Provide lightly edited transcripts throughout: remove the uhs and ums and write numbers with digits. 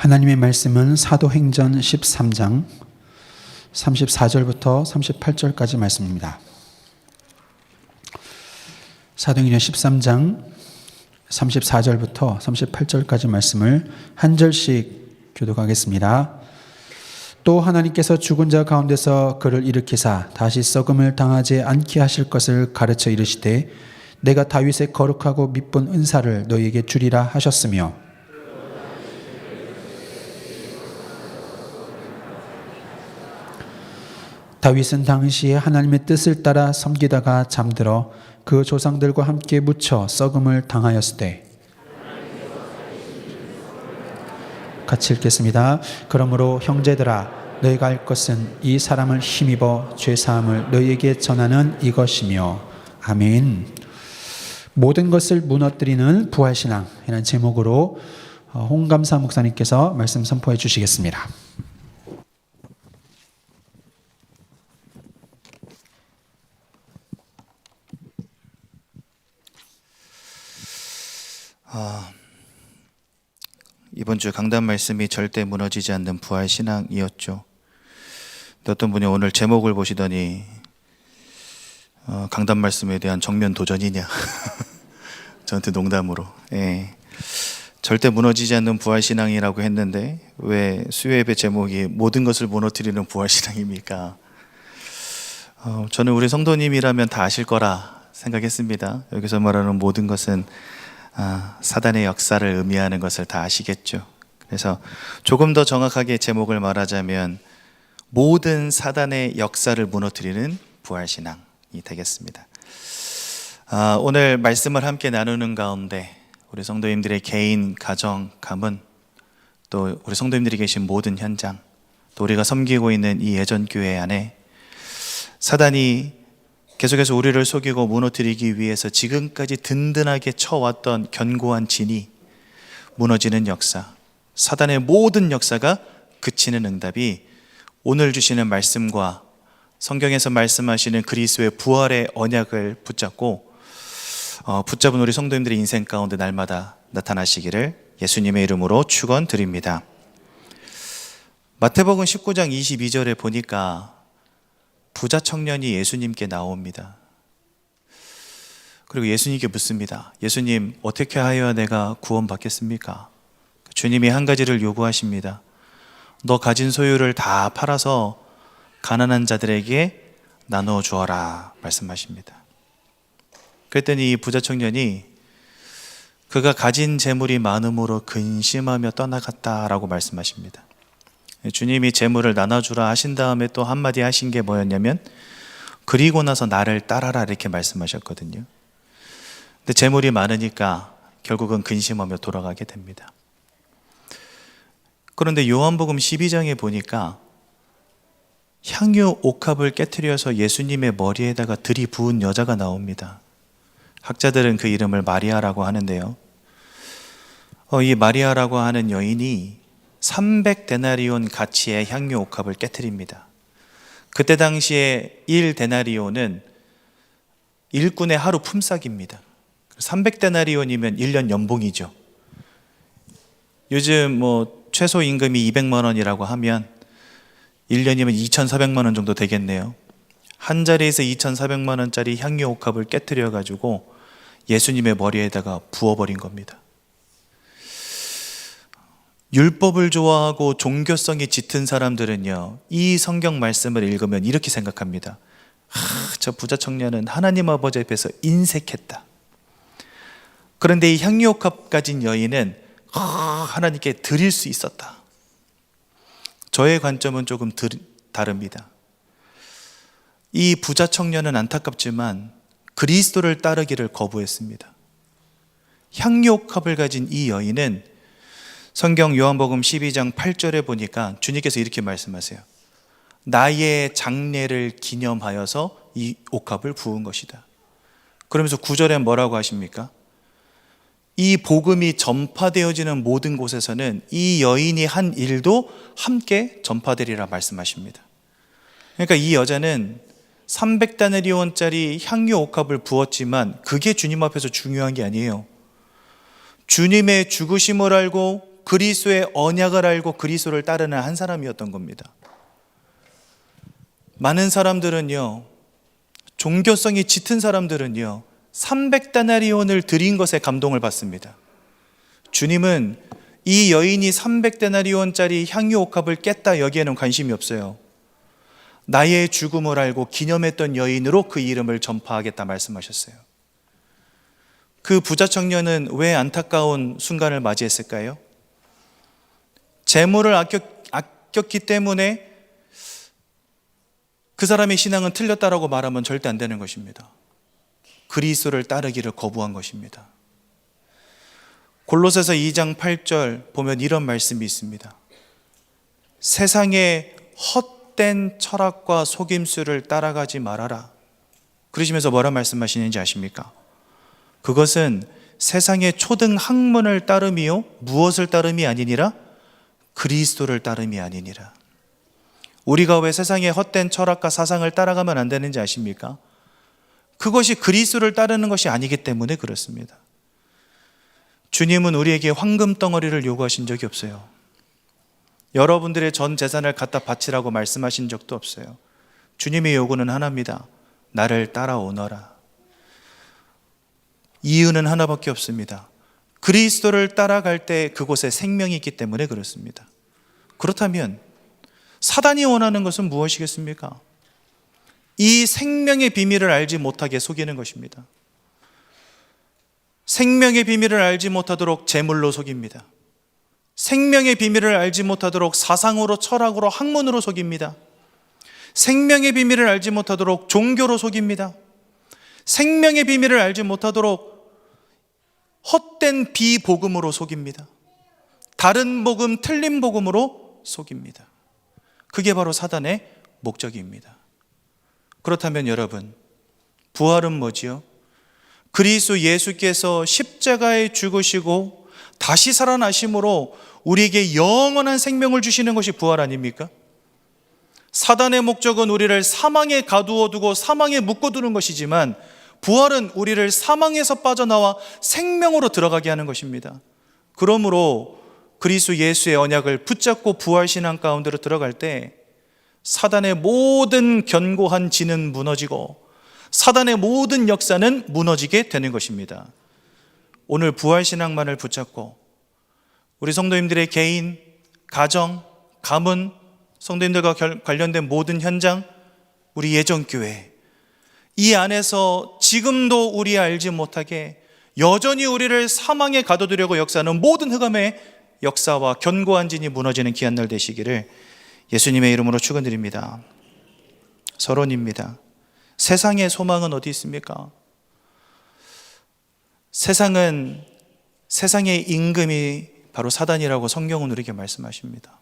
하나님의 말씀은 사도행전 13장 34절부터 38절까지 말씀입니다. 사도행전 13장 34절부터 38절까지 말씀을 한 절씩 교독하겠습니다. 또 하나님께서 죽은 자 가운데서 그를 일으키사 다시 썩음을 당하지 않게 하실 것을 가르쳐 이르시되 내가 다윗의 거룩하고 미쁜 은사를 너희에게 주리라 하셨으며 다윗은 당시에 하나님의 뜻을 따라 섬기다가 잠들어 그 조상들과 함께 묻혀 썩음을 당하였으되 같이 읽겠습니다. 그러므로 형제들아 너희가 알 것은 이 사람을 힘입어 죄사함을 너희에게 전하는 이것이며 아멘. 모든 것을 무너뜨리는 부활신앙이라는 제목으로 홍감사 목사님께서 말씀 선포해 주시겠습니다. 이번 주 강단 말씀이 절대 무너지지 않는 부활신앙이었죠. 어떤 분이 오늘 제목을 보시더니 강단 말씀에 대한 정면 도전이냐 저한테 농담으로 절대 무너지지 않는 부활신앙이라고 했는데 왜 수요예배 제목이 모든 것을 무너뜨리는 부활신앙입니까? 저는 우리 성도님이라면 다 아실 거라 생각했습니다. 여기서 말하는 모든 것은 사단의 역사를 의미하는 것을 다 아시겠죠. 그래서 조금 더 정확하게 제목을 말하자면 모든 사단의 역사를 무너뜨리는 부활신앙이 되겠습니다. 오늘 말씀을 함께 나누는 가운데 우리 성도님들의 개인, 가정, 가문, 또 우리 성도님들이 계신 모든 현장, 또 우리가 섬기고 있는 이 예전교회 안에 사단이 계속해서 우리를 속이고 무너뜨리기 위해서 지금까지 든든하게 쳐왔던 견고한 진이 무너지는 역사, 사단의 모든 역사가 그치는 응답이 오늘 주시는 말씀과 성경에서 말씀하시는 그리스도의 부활의 언약을 붙잡고 붙잡은 우리 성도님들의 인생 가운데 날마다 나타나시기를 예수님의 이름으로 축원드립니다. 마태복음 19장 22절에 보니까 부자 청년이 예수님께 나옵니다. 그리고 예수님께 묻습니다. 예수님, 어떻게 하여야 내가 구원받겠습니까? 주님이 한 가지를 요구하십니다. 너 가진 소유를 다 팔아서 가난한 자들에게 나누어 주어라 말씀하십니다. 그랬더니 이 부자 청년이 그가 가진 재물이 많음으로 근심하며 떠나갔다라고 말씀하십니다. 주님이 재물을 나눠주라 하신 다음에 또 한마디 하신 게 뭐였냐면 그리고 나서 나를 따라라 이렇게 말씀하셨거든요. 근데 재물이 많으니까 결국은 근심하며 돌아가게 됩니다. 그런데 요한복음 12장에 보니까 향유 옥합을 깨트려서 예수님의 머리에다가 들이부은 여자가 나옵니다. 학자들은 그 이름을 마리아라고 하는데요. 이 마리아라고 하는 여인이 300데나리온 가치의 향유 옥합을 깨트립니다. 그때 당시에 1데나리온은 일꾼의 하루 품삯입니다. 300데나리온이면 1년 연봉이죠. 요즘 최소 임금이 200만 원이라고 하면 1년이면 2,400만 원 정도 되겠네요. 한 자리에서 2,400만 원짜리 향유 옥합을 깨트려 가지고 예수님의 머리에다가 부어버린 겁니다. 율법을 좋아하고 종교성이 짙은 사람들은요, 이 성경 말씀을 읽으면 이렇게 생각합니다. 저 부자 청년은 하나님 아버지 앞에서 인색했다. 그런데 이 향유옥합 가진 여인은 하나님께 드릴 수 있었다. 저의 관점은 조금 다릅니다. 이 부자 청년은 안타깝지만 그리스도를 따르기를 거부했습니다. 향유옥합을 가진 이 여인은 성경 요한복음 12장 8절에 보니까 주님께서 이렇게 말씀하세요. 나의 장례를 기념하여서 이 옥합을 부은 것이다. 그러면서 9절에 뭐라고 하십니까? 이 복음이 전파되어지는 모든 곳에서는 이 여인이 한 일도 함께 전파되리라 말씀하십니다. 그러니까 이 여자는 300데나리온짜리 향유 옥합을 부었지만 그게 주님 앞에서 중요한 게 아니에요. 주님의 죽으심을 알고 그리스도의 언약을 알고 그리스도를 따르는 한 사람이었던 겁니다. 많은 사람들은요, 종교성이 짙은 사람들은요, 300데나리온을 드린 것에 감동을 받습니다. 주님은 이 여인이 300데나리온짜리 향유 옥합을 깼다 여기에는 관심이 없어요. 나의 죽음을 알고 기념했던 여인으로 그 이름을 전파하겠다 말씀하셨어요. 그 부자 청년은 왜 안타까운 순간을 맞이했을까요? 재물을 아꼈기 때문에 그 사람의 신앙은 틀렸다라고 말하면 절대 안 되는 것입니다. 그리스도를 따르기를 거부한 것입니다. 골로새서 2장 8절 보면 이런 말씀이 있습니다. 세상의 헛된 철학과 속임수를 따라가지 말아라. 그러시면서 뭐라 말씀하시는지 아십니까? 그것은 세상의 초등 학문을 따름이요 무엇을 따름이 아니니라? 그리스도를 따름이 아니니라. 우리가 왜 세상의 헛된 철학과 사상을 따라가면 안 되는지 아십니까? 그것이 그리스도를 따르는 것이 아니기 때문에 그렇습니다. 주님은 우리에게 황금 덩어리를 요구하신 적이 없어요. 여러분들의 전 재산을 갖다 바치라고 말씀하신 적도 없어요. 주님의 요구는 하나입니다. 나를 따라오너라. 이유는 하나밖에 없습니다. 그리스도를 따라갈 때 그곳에 생명이 있기 때문에 그렇습니다. 그렇다면 사단이 원하는 것은 무엇이겠습니까? 이 생명의 비밀을 알지 못하게 속이는 것입니다. 생명의 비밀을 알지 못하도록 재물로 속입니다. 생명의 비밀을 알지 못하도록 사상으로, 철학으로, 학문으로 속입니다. 생명의 비밀을 알지 못하도록 종교로 속입니다. 생명의 비밀을 알지 못하도록 헛된 비복음으로 속입니다. 다른 복음, 틀린 복음으로 속입니다. 그게 바로 사단의 목적입니다. 그렇다면 여러분, 부활은 뭐지요? 그리스도 예수께서 십자가에 죽으시고 다시 살아나심으로 우리에게 영원한 생명을 주시는 것이 부활 아닙니까? 사단의 목적은 우리를 사망에 가두어 두고 사망에 묶어두는 것이지만 부활은 우리를 사망에서 빠져나와 생명으로 들어가게 하는 것입니다. 그러므로 그리스도 예수의 언약을 붙잡고 부활신앙 가운데로 들어갈 때 사단의 모든 견고한 진은 무너지고 사단의 모든 역사는 무너지게 되는 것입니다. 오늘 부활신앙만을 붙잡고 우리 성도님들의 개인, 가정, 가문, 성도님들과 관련된 모든 현장, 우리 예정교회, 이 안에서 지금도 우리 알지 못하게 여전히 우리를 사망에 가둬두려고 역사하는 모든 흑암의 역사와 견고한 진이 무너지는 귀한 날 되시기를 예수님의 이름으로 축원드립니다. 서론입니다. 세상의 소망은 어디 있습니까? 세상의 임금이 바로 사단이라고 성경은 우리에게 말씀하십니다.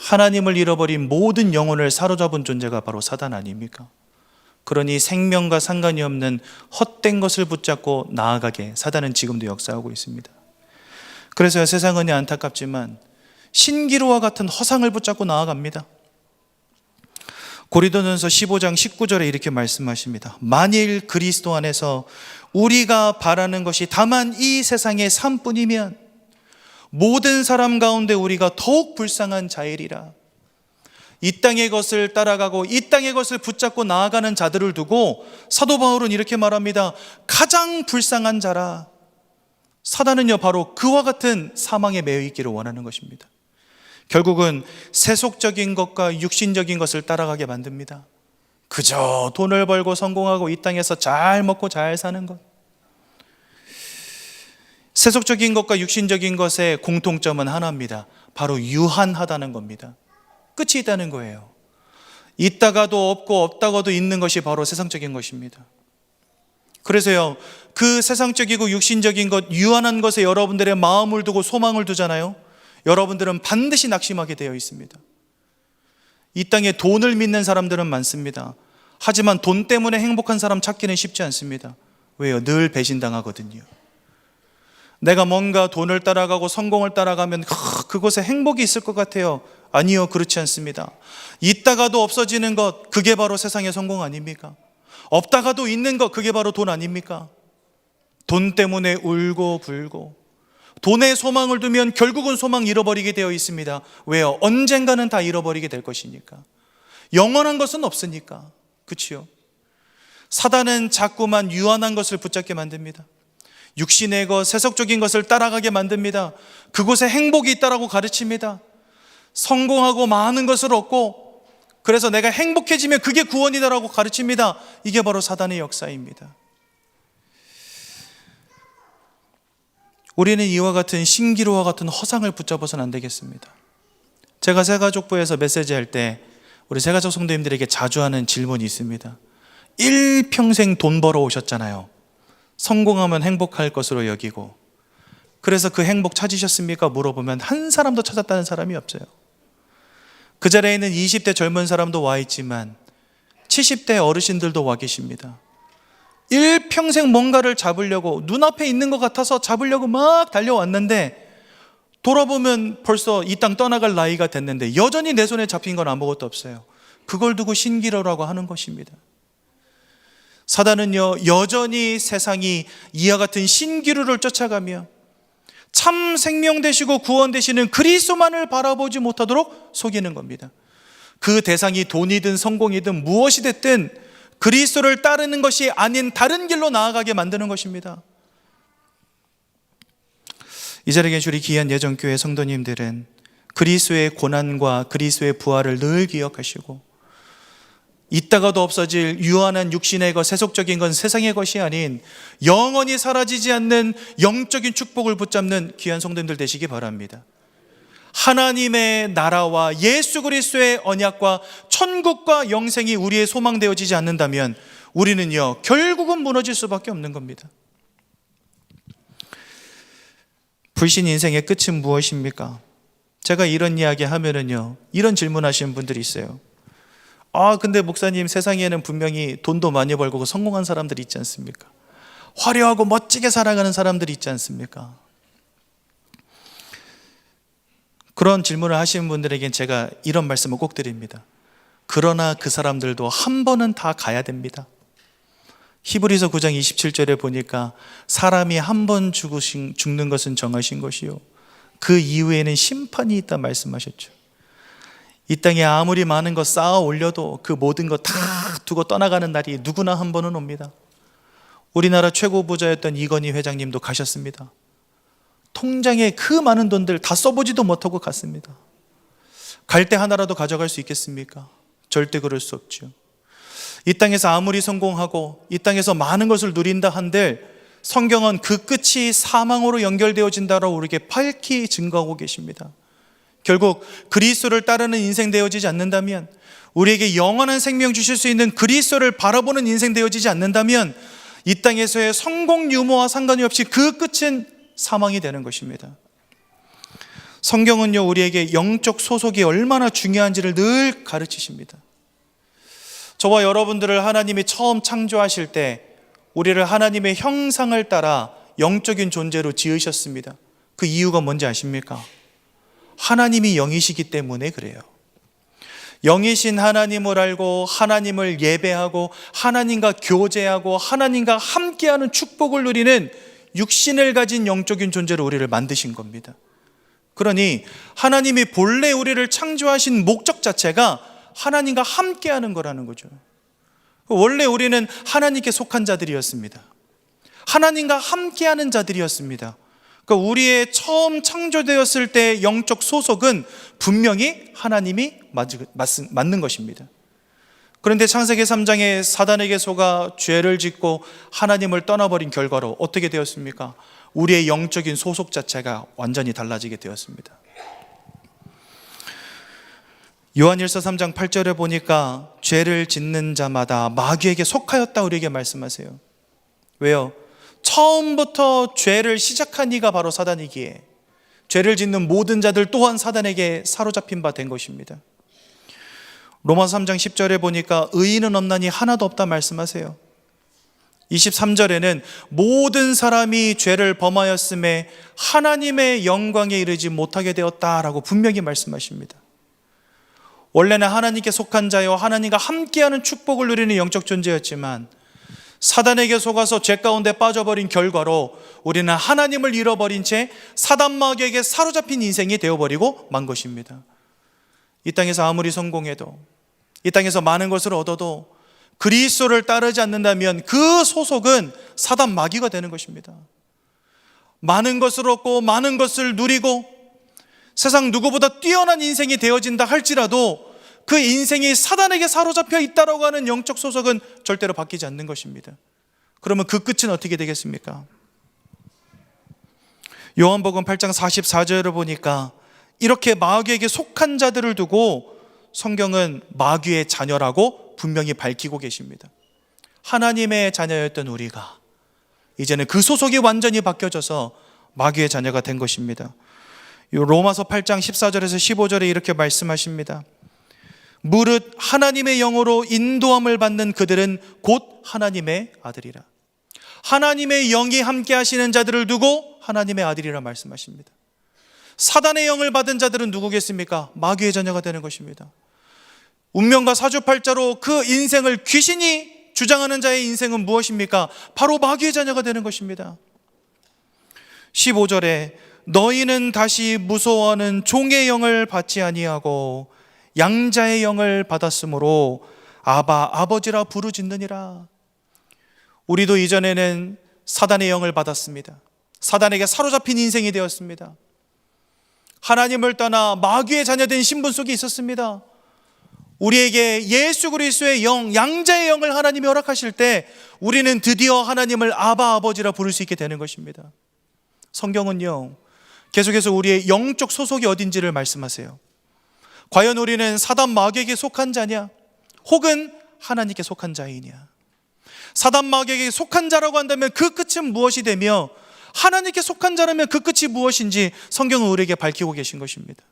하나님을 잃어버린 모든 영혼을 사로잡은 존재가 바로 사단 아닙니까? 그러니 생명과 상관이 없는 헛된 것을 붙잡고 나아가게 사단은 지금도 역사하고 있습니다. 그래서 세상은 안타깝지만 신기루와 같은 허상을 붙잡고 나아갑니다. 고린도전서 15장 19절에 이렇게 말씀하십니다. 만일 그리스도 안에서 우리가 바라는 것이 다만 이 세상의 삶뿐이면 모든 사람 가운데 우리가 더욱 불쌍한 자이리라. 이 땅의 것을 따라가고 이 땅의 것을 붙잡고 나아가는 자들을 두고 사도 바울은 이렇게 말합니다. 가장 불쌍한 자라. 사단은요 바로 그와 같은 사망에 매여 있기를 원하는 것입니다. 결국은 세속적인 것과 육신적인 것을 따라가게 만듭니다. 그저 돈을 벌고 성공하고 이 땅에서 잘 먹고 잘 사는 것. 세속적인 것과 육신적인 것의 공통점은 하나입니다. 바로 유한하다는 겁니다. 끝이 있다는 거예요. 있다가도 없고 없다가도 있는 것이 바로 세상적인 것입니다. 그래서요, 그 세상적이고 육신적인 것, 유한한 것에 여러분들의 마음을 두고 소망을 두잖아요. 여러분들은 반드시 낙심하게 되어 있습니다. 이 땅에 돈을 믿는 사람들은 많습니다. 하지만 돈 때문에 행복한 사람 찾기는 쉽지 않습니다. 왜요? 늘 배신당하거든요. 내가 뭔가 돈을 따라가고 성공을 따라가면 그곳에 행복이 있을 것 같아요. 아니요, 그렇지 않습니다. 있다가도 없어지는 것, 그게 바로 세상의 성공 아닙니까? 없다가도 있는 것, 그게 바로 돈 아닙니까? 돈 때문에 울고 불고, 돈에 소망을 두면 결국은 소망 잃어버리게 되어 있습니다. 왜요? 언젠가는 다 잃어버리게 될 것이니까. 영원한 것은 없으니까. 그치요? 사단은 자꾸만 유한한 것을 붙잡게 만듭니다. 육신의 것, 세속적인 것을 따라가게 만듭니다. 그곳에 행복이 있다라고 가르칩니다. 성공하고 많은 것을 얻고 그래서 내가 행복해지면 그게 구원이다라고 가르칩니다. 이게 바로 사단의 역사입니다. 우리는 이와 같은 신기루와 같은 허상을 붙잡아서는 안 되겠습니다. 제가 새가족부에서 메시지 할 때 우리 새가족 성도님들에게 자주 하는 질문이 있습니다. 일평생 돈 벌어 오셨잖아요. 성공하면 행복할 것으로 여기고 그래서 그 행복 찾으셨습니까? 물어보면 한 사람도 찾았다는 사람이 없어요. 그 자리에 있는 20대 젊은 사람도 와 있지만 70대 어르신들도 와 계십니다. 일평생 뭔가를 잡으려고 눈앞에 있는 것 같아서 잡으려고 막 달려왔는데 돌아보면 벌써 이 땅 떠나갈 나이가 됐는데 여전히 내 손에 잡힌 건 아무것도 없어요. 그걸 두고 신기루라고 하는 것입니다. 사단은요, 여전히 세상이 이와 같은 신기루를 쫓아가며 참 생명 되시고 구원 되시는 그리스도만을 바라보지 못하도록 속이는 겁니다. 그 대상이 돈이든 성공이든 무엇이 됐든 그리스도를 따르는 것이 아닌 다른 길로 나아가게 만드는 것입니다. 이 자리에 계신 우리 귀한 예정교회 성도님들은 그리스도의 고난과 그리스도의 부활을 늘 기억하시고 있다가도 없어질 유한한 육신의 것, 세속적인 건 세상의 것이 아닌 영원히 사라지지 않는 영적인 축복을 붙잡는 귀한 성도님들 되시기 바랍니다. 하나님의 나라와 예수 그리스도의 언약과 천국과 영생이 우리의 소망되어지지 않는다면 우리는요, 결국은 무너질 수밖에 없는 겁니다. 불신 인생의 끝은 무엇입니까? 제가 이런 이야기 하면은요, 이런 질문하시는 분들이 있어요. 근데 목사님, 세상에는 분명히 돈도 많이 벌고 성공한 사람들이 있지 않습니까? 화려하고 멋지게 살아가는 사람들이 있지 않습니까? 그런 질문을 하시는 분들에겐 제가 이런 말씀을 꼭 드립니다. 그러나 그 사람들도 한 번은 다 가야 됩니다. 히브리서 9장 27절에 보니까 사람이 한 번 죽는 것은 정하신 것이요 그 이후에는 심판이 있다 말씀하셨죠. 이 땅에 아무리 많은 것 쌓아 올려도 그 모든 것 다 두고 떠나가는 날이 누구나 한 번은 옵니다. 우리나라 최고 부자였던 이건희 회장님도 가셨습니다. 통장에 그 많은 돈들 다 써보지도 못하고 갔습니다. 갈 때 하나라도 가져갈 수 있겠습니까? 절대 그럴 수 없죠. 이 땅에서 아무리 성공하고 이 땅에서 많은 것을 누린다 한들 성경은 그 끝이 사망으로 연결되어진다라고 우리에게 밝히 증거하고 계십니다. 결국 그리스도를 따르는 인생 되어지지 않는다면, 우리에게 영원한 생명 주실 수 있는 그리스도를 바라보는 인생 되어지지 않는다면 이 땅에서의 성공 유무와 상관이 없이 그 끝은 사망이 되는 것입니다. 성경은요, 우리에게 영적 소속이 얼마나 중요한지를 늘 가르치십니다. 저와 여러분들을 하나님이 처음 창조하실 때 우리를 하나님의 형상을 따라 영적인 존재로 지으셨습니다. 그 이유가 뭔지 아십니까? 하나님이 영이시기 때문에 그래요. 영이신 하나님을 알고 하나님을 예배하고 하나님과 교제하고 하나님과 함께하는 축복을 누리는 육신을 가진 영적인 존재로 우리를 만드신 겁니다. 그러니 하나님이 본래 우리를 창조하신 목적 자체가 하나님과 함께하는 거라는 거죠. 원래 우리는 하나님께 속한 자들이었습니다. 하나님과 함께하는 자들이었습니다. 그러니까 우리의 처음 창조되었을 때 영적 소속은 분명히 하나님이 맞는 것입니다. 그런데 창세기 3장에 사단에게 속아 죄를 짓고 하나님을 떠나버린 결과로 어떻게 되었습니까? 우리의 영적인 소속 자체가 완전히 달라지게 되었습니다. 요한일서 3장 8절에 보니까 죄를 짓는 자마다 마귀에게 속하였다 우리에게 말씀하세요. 왜요? 처음부터 죄를 시작한 이가 바로 사단이기에 죄를 짓는 모든 자들 또한 사단에게 사로잡힌 바 된 것입니다. 로마서 3장 10절에 보니까 의인은 없나니 하나도 없다 말씀하세요. 23절에는 모든 사람이 죄를 범하였음에 하나님의 영광에 이르지 못하게 되었다라고 분명히 말씀하십니다. 원래는 하나님께 속한 자여 하나님과 함께하는 축복을 누리는 영적 존재였지만 사단에게 속아서 죄 가운데 빠져버린 결과로 우리는 하나님을 잃어버린 채 사단 마귀에게 사로잡힌 인생이 되어버리고 만 것입니다. 이 땅에서 아무리 성공해도, 이 땅에서 많은 것을 얻어도 그리스도를 따르지 않는다면 그 소속은 사단 마귀가 되는 것입니다. 많은 것을 얻고 많은 것을 누리고 세상 누구보다 뛰어난 인생이 되어진다 할지라도 그 인생이 사단에게 사로잡혀 있다라고 하는 영적 소속은 절대로 바뀌지 않는 것입니다. 그러면 그 끝은 어떻게 되겠습니까? 요한복음 8장 44절을 보니까 이렇게 마귀에게 속한 자들을 두고 성경은 마귀의 자녀라고 분명히 밝히고 계십니다. 하나님의 자녀였던 우리가 이제는 그 소속이 완전히 바뀌어져서 마귀의 자녀가 된 것입니다. 로마서 8장 14절에서 15절에 이렇게 말씀하십니다. 무릇 하나님의 영으로 인도함을 받는 그들은 곧 하나님의 아들이라. 하나님의 영이 함께 하시는 자들을 두고 하나님의 아들이라 말씀하십니다. 사단의 영을 받은 자들은 누구겠습니까? 마귀의 자녀가 되는 것입니다. 운명과 사주팔자로 그 인생을 귀신이 주장하는 자의 인생은 무엇입니까? 바로 마귀의 자녀가 되는 것입니다. 15절에 너희는 다시 무서워하는 종의 영을 받지 아니하고 양자의 영을 받았으므로 아바 아버지라 부르짖느니라. 우리도 이전에는 사단의 영을 받았습니다. 사단에게 사로잡힌 인생이 되었습니다. 하나님을 떠나 마귀의 자녀된 신분 속에 있었습니다. 우리에게 예수 그리스도의 영, 양자의 영을 하나님이 허락하실 때 우리는 드디어 하나님을 아바 아버지라 부를 수 있게 되는 것입니다. 성경은요, 계속해서 우리의 영적 소속이 어딘지를 말씀하세요. 과연 우리는 사단 마귀에게 속한 자냐? 혹은 하나님께 속한 자이냐? 사단 마귀에게 속한 자라고 한다면 그 끝은 무엇이 되며 하나님께 속한 자라면 그 끝이 무엇인지 성경은 우리에게 밝히고 계신 것입니다.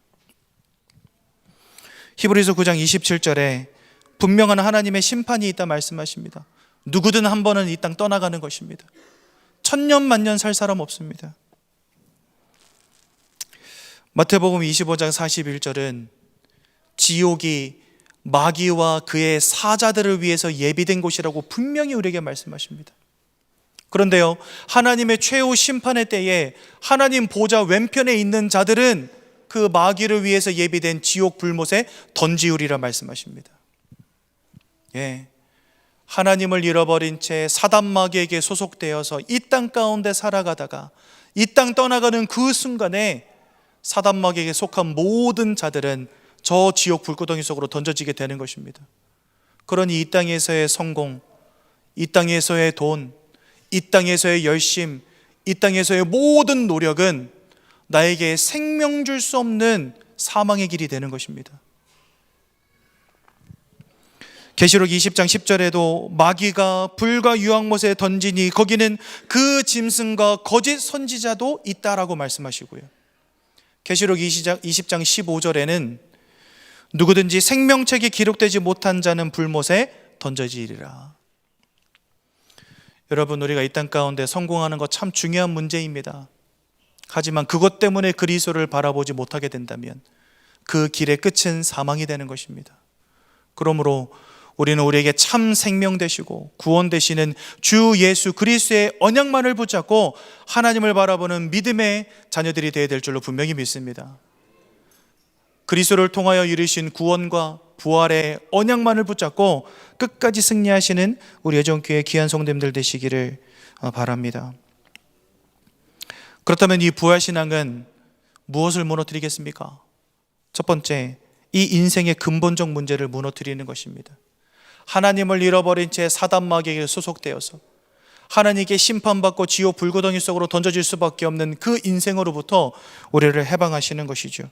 히브리서 9장 27절에 분명한 하나님의 심판이 있다 말씀하십니다. 누구든 한 번은 이 땅 떠나가는 것입니다. 천년 만년 살 사람 없습니다. 마태복음 25장 41절은 지옥이 마귀와 그의 사자들을 위해서 예비된 곳이라고 분명히 우리에게 말씀하십니다. 그런데요, 하나님의 최후 심판의 때에 하나님 보좌 왼편에 있는 자들은 그 마귀를 위해서 예비된 지옥 불못에 던지우리라 말씀하십니다. 예, 하나님을 잃어버린 채 사단 마귀에게 소속되어서 이 땅 가운데 살아가다가 이 땅 떠나가는 그 순간에 사단 마귀에게 속한 모든 자들은 저 지옥 불구덩이 속으로 던져지게 되는 것입니다. 그러니 이 땅에서의 성공, 이 땅에서의 돈, 이 땅에서의 열심, 이 땅에서의 모든 노력은 나에게 생명 줄 수 없는 사망의 길이 되는 것입니다. 계시록 20장 10절에도 마귀가 불과 유황못에 던지니 거기는 그 짐승과 거짓 선지자도 있다라고 말씀하시고요. 계시록 20장 15절에는 누구든지 생명책이 기록되지 못한 자는 불못에 던져지리라. 여러분, 우리가 이 땅 가운데 성공하는 것 참 중요한 문제입니다. 하지만 그것 때문에 그리스도를 바라보지 못하게 된다면 그 길의 끝은 사망이 되는 것입니다. 그러므로 우리는 우리에게 참 생명 되시고 구원 되시는 주 예수 그리스도의 언약만을 붙잡고 하나님을 바라보는 믿음의 자녀들이 되어야 될 줄로 분명히 믿습니다. 그리스도를 통하여 이루신 구원과 부활의 언약만을 붙잡고 끝까지 승리하시는 우리 애정교회 귀한 성도님들 되시기를 바랍니다. 그렇다면 이 부활신앙은 무엇을 무너뜨리겠습니까? 첫 번째, 이 인생의 근본적 문제를 무너뜨리는 것입니다. 하나님을 잃어버린 채 사단 마귀에게 소속되어서 하나님께 심판받고 지옥 불구덩이 속으로 던져질 수밖에 없는 그 인생으로부터 우리를 해방하시는 것이죠.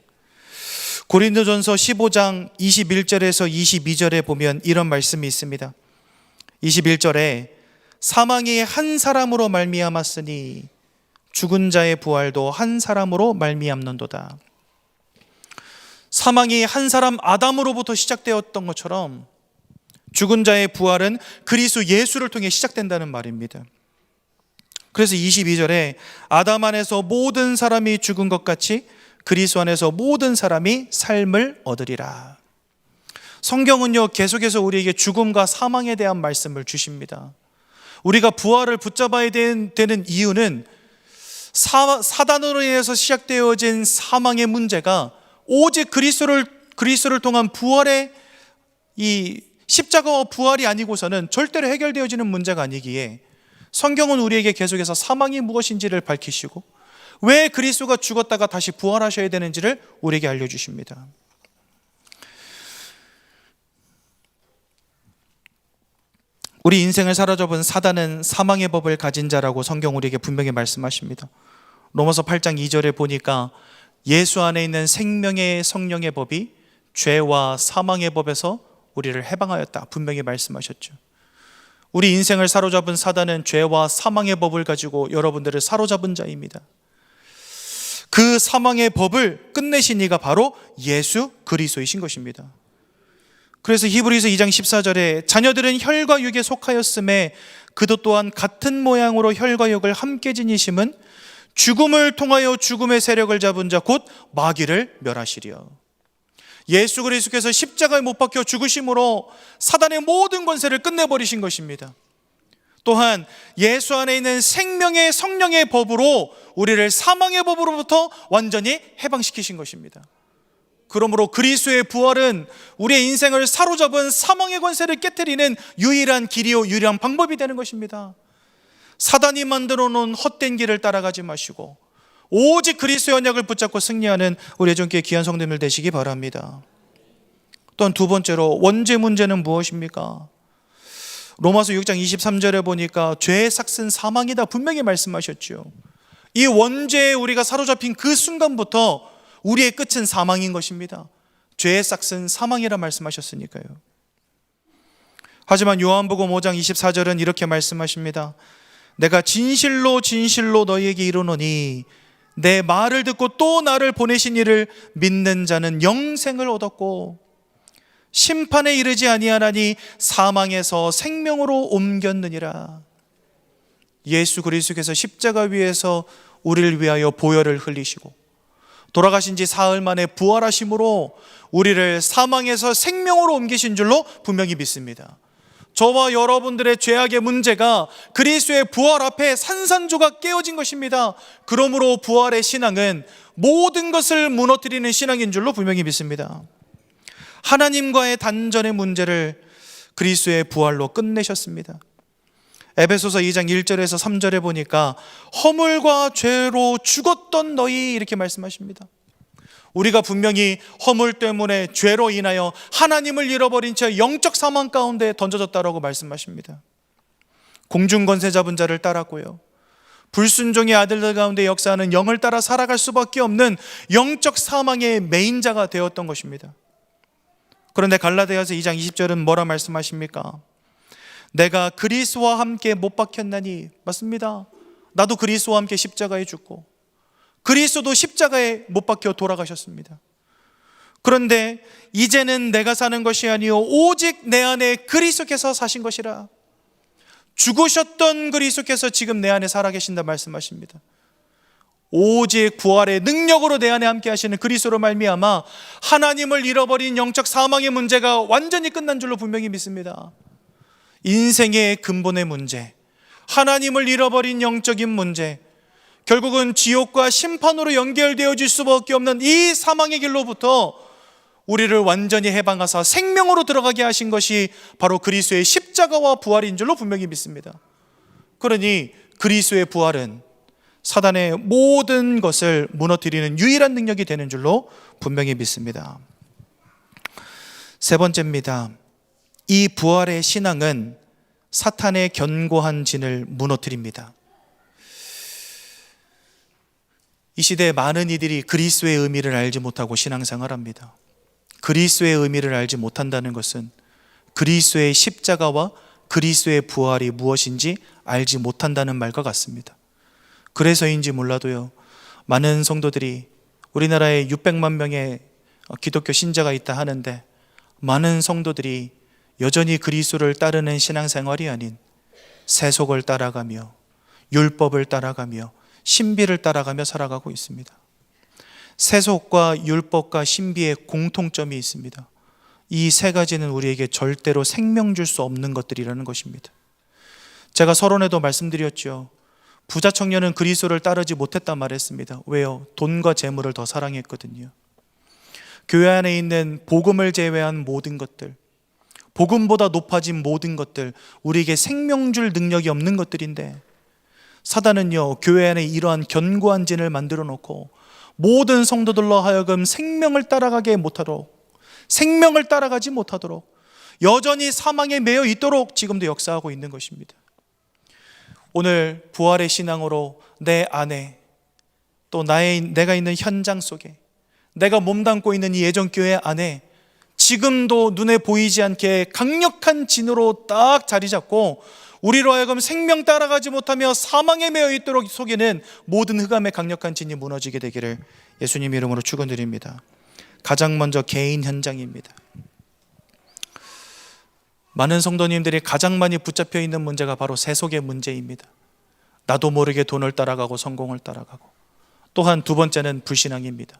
고린도전서 15장 21절에서 22절에 보면 이런 말씀이 있습니다. 21절에 사망이 한 사람으로 말미암았으니 죽은 자의 부활도 한 사람으로 말미암는도다. 사망이 한 사람 아담으로부터 시작되었던 것처럼 죽은 자의 부활은 그리스도 예수를 통해 시작된다는 말입니다. 그래서 22절에 아담 안에서 모든 사람이 죽은 것 같이 그리스도 안에서 모든 사람이 삶을 얻으리라. 성경은요, 계속해서 우리에게 죽음과 사망에 대한 말씀을 주십니다. 우리가 부활을 붙잡아야 되는 이유는 사단으로 인해서 시작되어진 사망의 문제가 오직 그리스도를 통한 부활의 이 십자가와 부활이 아니고서는 절대로 해결되어지는 문제가 아니기에 성경은 우리에게 계속해서 사망이 무엇인지를 밝히시고 왜 그리스도가 죽었다가 다시 부활하셔야 되는지를 우리에게 알려주십니다. 우리 인생을 사로잡은 사단은 사망의 법을 가진 자라고 성경 우리에게 분명히 말씀하십니다. 로마서 8장 2절에 보니까 예수 안에 있는 생명의 성령의 법이 죄와 사망의 법에서 우리를 해방하였다 분명히 말씀하셨죠. 우리 인생을 사로잡은 사단은 죄와 사망의 법을 가지고 여러분들을 사로잡은 자입니다. 그 사망의 법을 끝내신 이가 바로 예수 그리스도이신 것입니다. 그래서 히브리서 2장 14절에 자녀들은 혈과 육에 속하였음에 그도 또한 같은 모양으로 혈과 육을 함께 지니심은 죽음을 통하여 죽음의 세력을 잡은 자 곧 마귀를 멸하시리요. 예수 그리스도께서 십자가에 못 박혀 죽으심으로 사단의 모든 권세를 끝내버리신 것입니다. 또한 예수 안에 있는 생명의 성령의 법으로 우리를 사망의 법으로부터 완전히 해방시키신 것입니다. 그러므로 그리스도의 부활은 우리의 인생을 사로잡은 사망의 권세를 깨트리는 유일한 길이요 유일한 방법이 되는 것입니다. 사단이 만들어 놓은 헛된 길을 따라가지 마시고 오직 그리스도의 언약을 붙잡고 승리하는 우리 애정교회 귀한 성도님들 되시기 바랍니다. 또한 두 번째로 원죄 문제는 무엇입니까? 로마서 6장 23절에 보니까 죄의 삭은 사망이다 분명히 말씀하셨죠. 이 원죄에 우리가 사로잡힌 그 순간부터 우리의 끝은 사망인 것입니다. 죄의 삭은 사망이라 말씀하셨으니까요. 하지만 요한복음 5장 24절은 이렇게 말씀하십니다. 내가 진실로 진실로 너희에게 이르노니 내 말을 듣고 또 나를 보내신 이를 믿는 자는 영생을 얻었고 심판에 이르지 아니하나니 사망에서 생명으로 옮겼느니라. 예수 그리스도께서 십자가 위에서 우리를 위하여 보혈을 흘리시고 돌아가신 지 사흘 만에 부활하심으로 우리를 사망에서 생명으로 옮기신 줄로 분명히 믿습니다. 저와 여러분들의 죄악의 문제가 그리스도의 부활 앞에 산산조각 깨어진 것입니다. 그러므로 부활의 신앙은 모든 것을 무너뜨리는 신앙인 줄로 분명히 믿습니다. 하나님과의 단전의 문제를 그리스도의 부활로 끝내셨습니다. 에베소서 2장 1절에서 3절에 보니까 허물과 죄로 죽었던 너희 이렇게 말씀하십니다. 우리가 분명히 허물 때문에 죄로 인하여 하나님을 잃어버린 채 영적 사망 가운데 던져졌다라고 말씀하십니다. 공중권세 잡은 자를 따랐고요, 불순종의 아들들 가운데 역사하는 영을 따라 살아갈 수밖에 없는 영적 사망의 매인자가 되었던 것입니다. 그런데 갈라디아서 2장 20절은 뭐라 말씀하십니까? 내가 그리스도와 함께 못 박혔나니, 맞습니다. 나도 그리스도와 함께 십자가에 죽고 그리스도도 십자가에 못 박혀 돌아가셨습니다. 그런데 이제는 내가 사는 것이 아니요 오직 내 안에 그리스도께서 사신 것이라. 죽으셨던 그리스도께서 지금 내 안에 살아계신다 말씀하십니다. 오직 부활의 능력으로 내 안에 함께 하시는 그리스도로 말미암아 하나님을 잃어버린 영적 사망의 문제가 완전히 끝난 줄로 분명히 믿습니다. 인생의 근본의 문제, 하나님을 잃어버린 영적인 문제, 결국은 지옥과 심판으로 연결되어질 수밖에 없는 이 사망의 길로부터 우리를 완전히 해방하사 생명으로 들어가게 하신 것이 바로 그리스도의 십자가와 부활인 줄로 분명히 믿습니다. 그러니 그리스도의 부활은 사단의 모든 것을 무너뜨리는 유일한 능력이 되는 줄로 분명히 믿습니다. 세 번째입니다. 이 부활의 신앙은 사탄의 견고한 진을 무너뜨립니다. 이 시대에 많은 이들이 그리스도의 의미를 알지 못하고 신앙생활합니다. 그리스도의 의미를 알지 못한다는 것은 그리스도의 십자가와 그리스도의 부활이 무엇인지 알지 못한다는 말과 같습니다. 그래서인지 몰라도요, 많은 성도들이 우리나라에 600만 명의 기독교 신자가 있다 하는데 많은 성도들이 여전히 그리스도를 따르는 신앙생활이 아닌 세속을 따라가며 율법을 따라가며 신비를 따라가며 살아가고 있습니다. 세속과 율법과 신비의 공통점이 있습니다. 이 세 가지는 우리에게 절대로 생명 줄 수 없는 것들이라는 것입니다. 제가 서론에도 말씀드렸죠. 부자 청년은 그리스도를 따르지 못했단 말했습니다. 왜요? 돈과 재물을 더 사랑했거든요. 교회 안에 있는 복음을 제외한 모든 것들, 복음보다 높아진 모든 것들, 우리에게 생명 줄 능력이 없는 것들인데, 사단은요, 교회 안에 이러한 견고한 진을 만들어 놓고 모든 성도들로 하여금 생명을 따라가게 못하도록, 생명을 따라가지 못하도록 여전히 사망에 매여 있도록 지금도 역사하고 있는 것입니다. 오늘 부활의 신앙으로 내 안에, 또 내가 있는 현장 속에, 내가 몸담고 있는 이 애정교회 안에 지금도 눈에 보이지 않게 강력한 진으로 딱 자리 잡고 우리로 하여금 생명 따라가지 못하며 사망에 매여 있도록 속에는 모든 흑암의 강력한 진이 무너지게 되기를 예수님 이름으로 축원드립니다. 가장 먼저 개인 현장입니다. 많은 성도님들이 가장 많이 붙잡혀 있는 문제가 바로 세속의 문제입니다. 나도 모르게 돈을 따라가고 성공을 따라가고, 또한 두 번째는 불신앙입니다.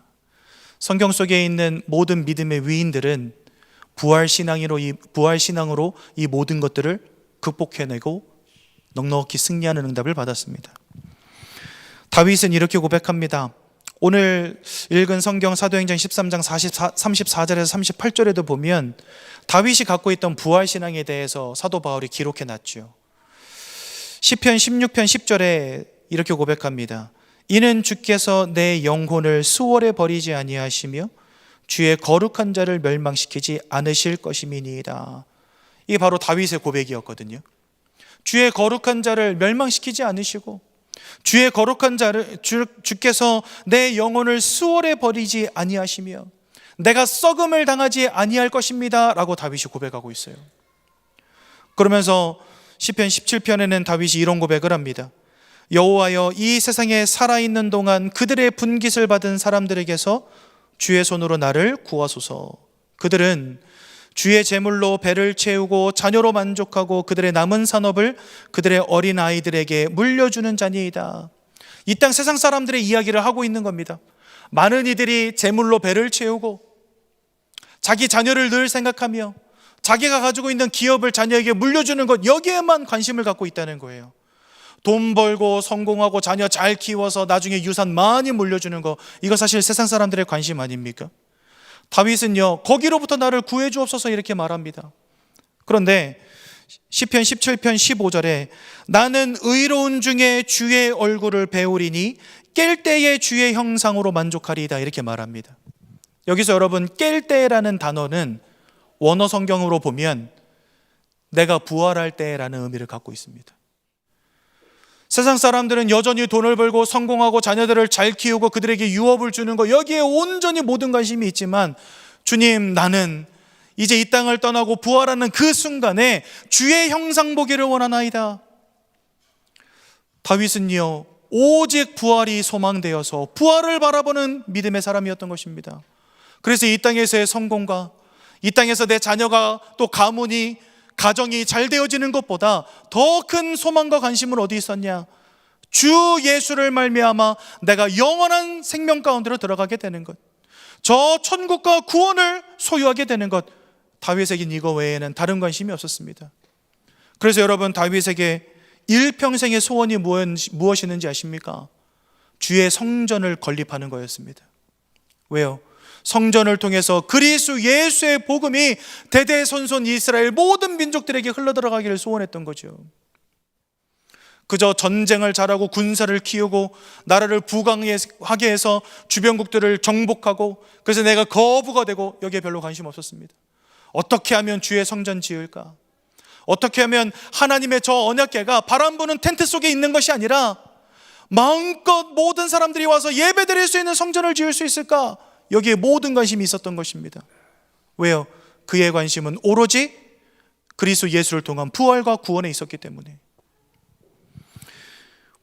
성경 속에 있는 모든 믿음의 위인들은 부활신앙으로 이 모든 것들을 극복해내고 넉넉히 승리하는 응답을 받았습니다. 다윗은 이렇게 고백합니다. 오늘 읽은 성경 사도행전 13장 34절에서 38절에도 보면 다윗이 갖고 있던 부활신앙에 대해서 사도 바울이 기록해놨죠. 시편 16편 10절에 이렇게 고백합니다. 이는 주께서 내 영혼을 수월에 버리지 아니하시며 주의 거룩한 자를 멸망시키지 않으실 것임이니이다. 이게 바로 다윗의 고백이었거든요. 주의 거룩한 자를 멸망시키지 않으시고, 주의 거룩한 자를 주께서 내 영혼을 수월에 버리지 아니하시며 내가 썩음을 당하지 아니할 것입니다 라고 다윗이 고백하고 있어요. 그러면서 시편 17편에는 다윗이 이런 고백을 합니다. 여호와여, 이 세상에 살아있는 동안 그들의 분깃을 받은 사람들에게서 주의 손으로 나를 구하소서. 그들은 주의 제물로 배를 채우고 자녀로 만족하고 그들의 남은 산업을 그들의 어린 아이들에게 물려주는 자니이다. 이 땅 세상 사람들의 이야기를 하고 있는 겁니다. 많은 이들이 제물로 배를 채우고 자기 자녀를 늘 생각하며 자기가 가지고 있는 기업을 자녀에게 물려주는 것, 여기에만 관심을 갖고 있다는 거예요. 돈 벌고 성공하고 자녀 잘 키워서 나중에 유산 많이 물려주는 거, 이거 사실 세상 사람들의 관심 아닙니까? 다윗은요, 거기로부터 나를 구해 주옵소서 이렇게 말합니다. 그런데 시편 17편 15절에 나는 의로운 중에 주의 얼굴을 배우리니 깰 때에 주의 형상으로 만족하리이다 이렇게 말합니다. 여기서 여러분, 깰 때라는 단어는 원어 성경으로 보면 내가 부활할 때라는 의미를 갖고 있습니다. 세상 사람들은 여전히 돈을 벌고 성공하고 자녀들을 잘 키우고 그들에게 유업을 주는 것, 여기에 온전히 모든 관심이 있지만, 주님, 나는 이제 이 땅을 떠나고 부활하는 그 순간에 주의 형상 보기를 원하나이다. 다윗은요, 오직 부활이 소망되어서 부활을 바라보는 믿음의 사람이었던 것입니다. 그래서 이 땅에서의 성공과 이 땅에서 내 자녀가 또 가문이, 가정이 잘 되어지는 것보다 더 큰 소망과 관심은 어디 있었냐? 주 예수를 말미암아 내가 영원한 생명 가운데로 들어가게 되는 것, 저 천국과 구원을 소유하게 되는 것, 다윗에겐 이거 외에는 다른 관심이 없었습니다. 그래서 여러분, 다윗에게 일평생의 소원이 무엇이는지 아십니까? 주의 성전을 건립하는 거였습니다. 왜요? 성전을 통해서 그리스도 예수의 복음이 대대손손 이스라엘 모든 민족들에게 흘러들어가기를 소원했던 거죠. 그저 전쟁을 잘하고 군사를 키우고 나라를 부강하게 해서 주변국들을 정복하고 그래서 내가 거부가 되고, 여기에 별로 관심 없었습니다. 어떻게 하면 주의 성전 지을까? 어떻게 하면 하나님의 저 언약궤가 바람 부는 텐트 속에 있는 것이 아니라 마음껏 모든 사람들이 와서 예배드릴 수 있는 성전을 지을 수 있을까? 여기에 모든 관심이 있었던 것입니다. 왜요? 그의 관심은 오로지 그리스도 예수를 통한 부활과 구원에 있었기 때문에.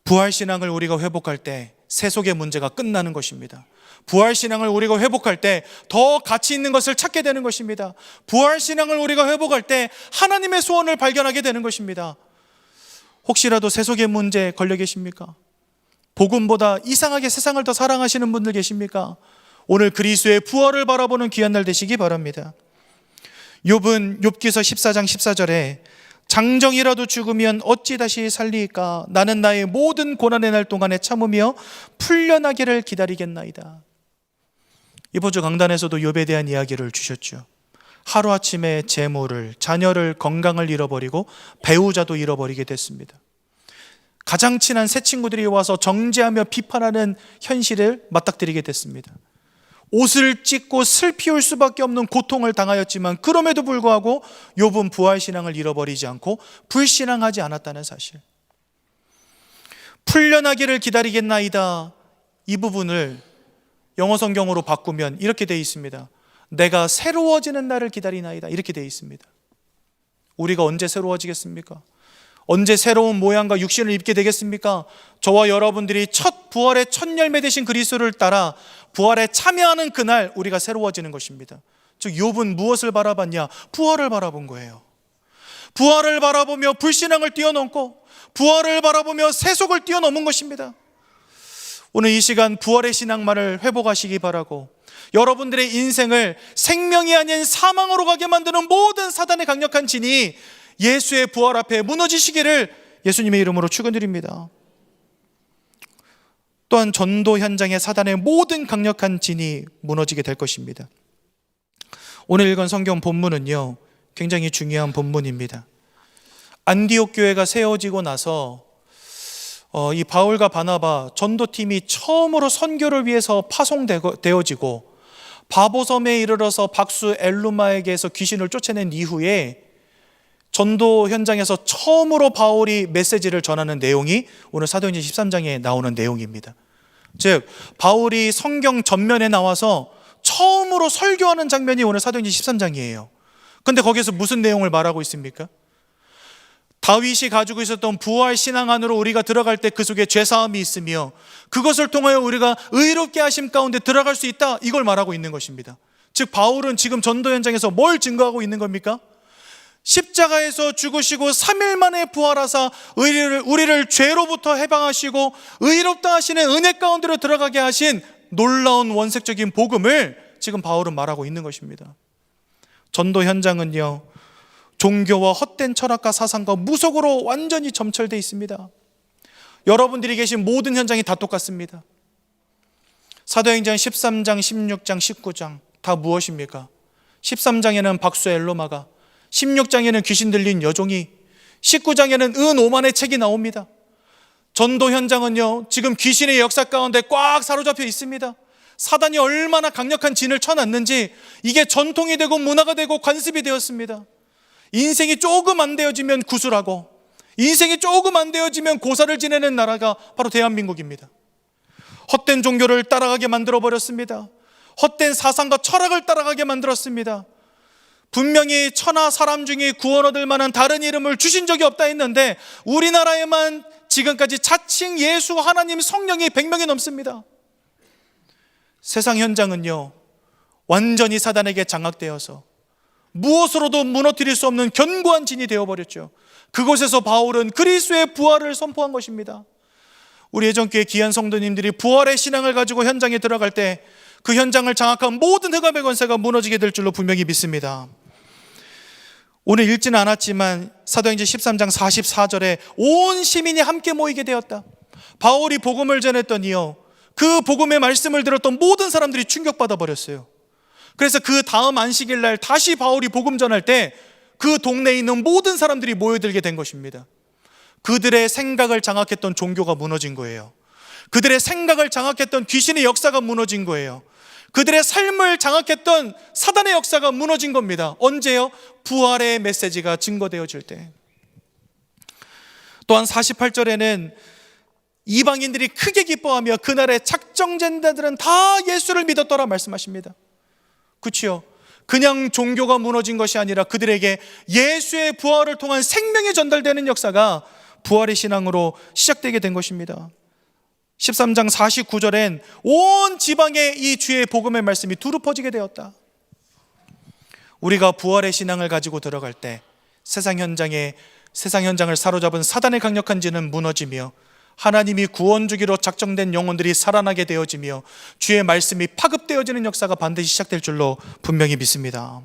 부활신앙을 우리가 회복할 때 세속의 문제가 끝나는 것입니다. 부활신앙을 우리가 회복할 때 더 가치 있는 것을 찾게 되는 것입니다. 부활신앙을 우리가 회복할 때 하나님의 소원을 발견하게 되는 것입니다. 혹시라도 세속의 문제에 걸려 계십니까? 복음보다 이상하게 세상을 더 사랑하시는 분들 계십니까? 오늘 그리스도의 부활을 바라보는 귀한 날 되시기 바랍니다. 욥은 욥기서 14장 14절에 장정이라도 죽으면 어찌 다시 살리까? 나는 나의 모든 고난의 날 동안에 참으며 풀려나기를 기다리겠나이다. 이번 주 강단에서도 욥에 대한 이야기를 주셨죠. 하루아침에 재물을, 자녀를, 건강을 잃어버리고 배우자도 잃어버리게 됐습니다. 가장 친한 새 친구들이 와서 정죄하며 비판하는 현실을 맞닥뜨리게 됐습니다. 옷을 찢고 슬피울 수밖에 없는 고통을 당하였지만 그럼에도 불구하고 욥은 부활신앙을 잃어버리지 않고 불신앙하지 않았다는 사실. 풀려나기를 기다리겠나이다, 이 부분을 영어 성경으로 바꾸면 이렇게 되어 있습니다. 내가 새로워지는 날을 기다리나이다, 이렇게 되어 있습니다. 우리가 언제 새로워지겠습니까? 언제 새로운 모양과 육신을 입게 되겠습니까? 저와 여러분들이 첫 부활의 첫 열매 되신 그리스도를 따라 부활에 참여하는 그날 우리가 새로워지는 것입니다. 즉 욥은 무엇을 바라봤냐? 부활을 바라본 거예요. 부활을 바라보며 불신앙을 뛰어넘고 부활을 바라보며 세속을 뛰어넘은 것입니다. 오늘 이 시간 부활의 신앙만을 회복하시기 바라고, 여러분들의 인생을 생명이 아닌 사망으로 가게 만드는 모든 사단의 강력한 진이 예수의 부활 앞에 무너지시기를 예수님의 이름으로 축원드립니다. 또한 전도 현장의 사단의 모든 강력한 진이 무너지게 될 것입니다. 오늘 읽은 성경 본문은요, 굉장히 중요한 본문입니다. 안디옥 교회가 세워지고 나서 이 바울과 바나바 전도팀이 처음으로 선교를 위해서 파송되어지고 바보섬에 이르러서 박수 엘루마에게서 귀신을 쫓아낸 이후에 전도 현장에서 처음으로 바울이 메시지를 전하는 내용이 오늘 사도행전 13장에 나오는 내용입니다. 즉 바울이 성경 전면에 나와서 처음으로 설교하는 장면이 오늘 사도행전 13장이에요. 근데 거기서 무슨 내용을 말하고 있습니까? 다윗이 가지고 있었던 부활 신앙 안으로 우리가 들어갈 때 그 속에 죄사함이 있으며 그것을 통하여 우리가 의롭게 하심 가운데 들어갈 수 있다, 이걸 말하고 있는 것입니다. 즉 바울은 지금 전도 현장에서 뭘 증거하고 있는 겁니까? 십자가에서 죽으시고 3일 만에 부활하사 우리를 죄로부터 해방하시고 의롭다 하시는 은혜 가운데로 들어가게 하신 놀라운 원색적인 복음을 지금 바울은 말하고 있는 것입니다. 전도 현장은요, 종교와 헛된 철학과 사상과 무속으로 완전히 점철되어 있습니다. 여러분들이 계신 모든 현장이 다 똑같습니다. 사도행전 13장, 16장, 19장 다 무엇입니까? 13장에는 박수 엘로마가, 16장에는 귀신 들린 여종이, 19장에는 은 오만의 책이 나옵니다. 전도 현장은요, 지금 귀신의 역사 가운데 꽉 사로잡혀 있습니다. 사단이 얼마나 강력한 진을 쳐놨는지 이게 전통이 되고 문화가 되고 관습이 되었습니다. 인생이 조금 안 되어지면 구술하고 인생이 조금 안 되어지면 고사를 지내는 나라가 바로 대한민국입니다. 헛된 종교를 따라가게 만들어버렸습니다. 헛된 사상과 철학을 따라가게 만들었습니다. 분명히 천하 사람 중에 구원 얻을 만한 다른 이름을 주신 적이 없다 했는데 우리나라에만 지금까지 자칭 예수, 하나님, 성령이 100명이 넘습니다. 세상 현장은요, 완전히 사단에게 장악되어서 무엇으로도 무너뜨릴 수 없는 견고한 진이 되어버렸죠. 그곳에서 바울은 그리스도의 부활을 선포한 것입니다. 우리 예전교회 귀한 성도님들이 부활의 신앙을 가지고 현장에 들어갈 때 그 현장을 장악한 모든 흑암의 권세가 무너지게 될 줄로 분명히 믿습니다. 오늘 읽지는 않았지만 사도행전 13장 44절에 온 시민이 함께 모이게 되었다. 바울이 복음을 전했더니요, 그 복음의 말씀을 들었던 모든 사람들이 충격받아 버렸어요. 그래서 그 다음 안식일 날 다시 바울이 복음 전할 때 그 동네에 있는 모든 사람들이 모여들게 된 것입니다. 그들의 생각을 장악했던 종교가 무너진 거예요. 그들의 생각을 장악했던 귀신의 역사가 무너진 거예요. 그들의 삶을 장악했던 사단의 역사가 무너진 겁니다. 언제요? 부활의 메시지가 증거되어질 때. 또한 48절에는 이방인들이 크게 기뻐하며 그날에 작정된 자들은 다 예수를 믿었더라 말씀하십니다. 그렇지요? 그냥 종교가 무너진 것이 아니라 그들에게 예수의 부활을 통한 생명이 전달되는 역사가 부활의 신앙으로 시작되게 된 것입니다. 13장 49절엔 온 지방에 이 주의 복음의 말씀이 두루 퍼지게 되었다. 우리가 부활의 신앙을 가지고 들어갈 때 세상 현장을 사로잡은 사단의 강력한 진은 무너지며 하나님이 구원 주기로 작정된 영혼들이 살아나게 되어지며 주의 말씀이 파급되어지는 역사가 반드시 시작될 줄로 분명히 믿습니다.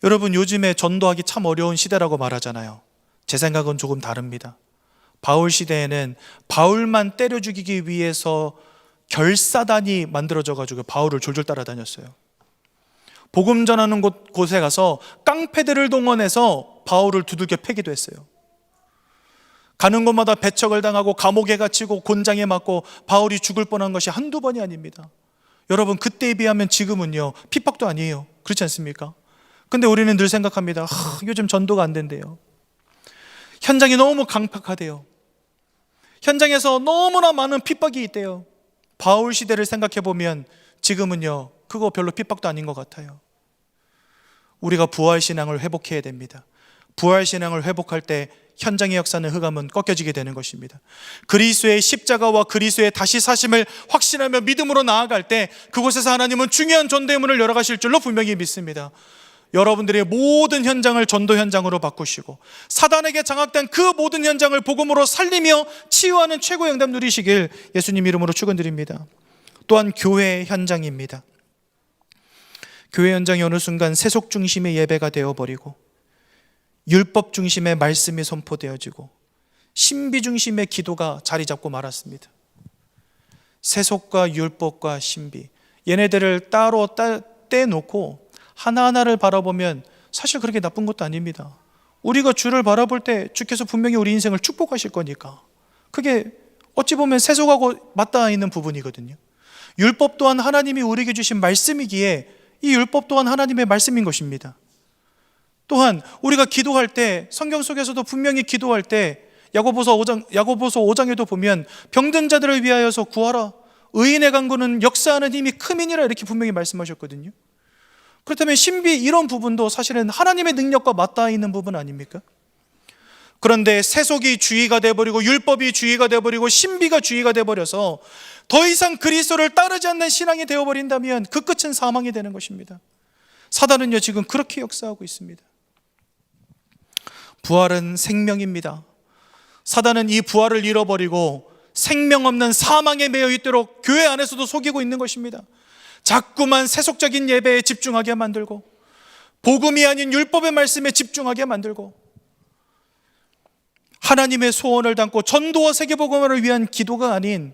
여러분, 요즘에 전도하기 참 어려운 시대라고 말하잖아요. 제 생각은 조금 다릅니다. 바울 시대에는 바울만 때려 죽이기 위해서 결사단이 만들어져가지고 바울을 졸졸 따라다녔어요. 복음 전하는 곳에 가서 깡패들을 동원해서 바울을 두들겨 패기도 했어요. 가는 곳마다 배척을 당하고 감옥에 갇히고 곤장에 맞고 바울이 죽을 뻔한 것이 한두 번이 아닙니다. 여러분, 그때에 비하면 지금은요, 핍박도 아니에요. 그렇지 않습니까? 근데 우리는 늘 생각합니다. 요즘 전도가 안 된대요. 현장이 너무 강팍하대요. 현장에서 너무나 많은 핍박이 있대요. 바울 시대를 생각해 보면 지금은요, 그거 별로 핍박도 아닌 것 같아요. 우리가 부활신앙을 회복해야 됩니다. 부활신앙을 회복할 때 현장의 역사는 흑암은 꺾여지게 되는 것입니다. 그리스도의 십자가와 그리스도의 다시 사심을 확신하며 믿음으로 나아갈 때 그곳에서 하나님은 중요한 전도의 문을 열어가실 줄로 분명히 믿습니다. 여러분들의 모든 현장을 전도 현장으로 바꾸시고 사단에게 장악된 그 모든 현장을 복음으로 살리며 치유하는 최고의 응답 누리시길 예수님 이름으로 축원드립니다. 또한 교회 현장입니다. 교회 현장이 어느 순간 세속 중심의 예배가 되어버리고 율법 중심의 말씀이 선포되어지고 신비 중심의 기도가 자리 잡고 말았습니다. 세속과 율법과 신비, 얘네들을 따로 떼놓고 하나하나를 바라보면 사실 그렇게 나쁜 것도 아닙니다. 우리가 주를 바라볼 때 주께서 분명히 우리 인생을 축복하실 거니까 그게 어찌 보면 세속하고 맞닿아 있는 부분이거든요. 율법 또한 하나님이 우리에게 주신 말씀이기에 이 율법 또한 하나님의 말씀인 것입니다. 또한 우리가 기도할 때 성경 속에서도 분명히 기도할 때 야고보서 5장에도 보면 병든 자들을 위하여서 구하라, 의인의 간구는 역사하는 힘이 크민이라 이렇게 분명히 말씀하셨거든요. 그렇다면 신비 이런 부분도 사실은 하나님의 능력과 맞닿아 있는 부분 아닙니까? 그런데 세속이 주의가 되어버리고 율법이 주의가 되어버리고 신비가 주의가 되어버려서 더 이상 그리스도를 따르지 않는 신앙이 되어버린다면 그 끝은 사망이 되는 것입니다. 사단은요, 지금 그렇게 역사하고 있습니다. 부활은 생명입니다. 사단은 이 부활을 잃어버리고 생명 없는 사망에 매여 있도록 교회 안에서도 속이고 있는 것입니다. 자꾸만 세속적인 예배에 집중하게 만들고 복음이 아닌 율법의 말씀에 집중하게 만들고 하나님의 소원을 담고 전도와 세계복음화를 위한 기도가 아닌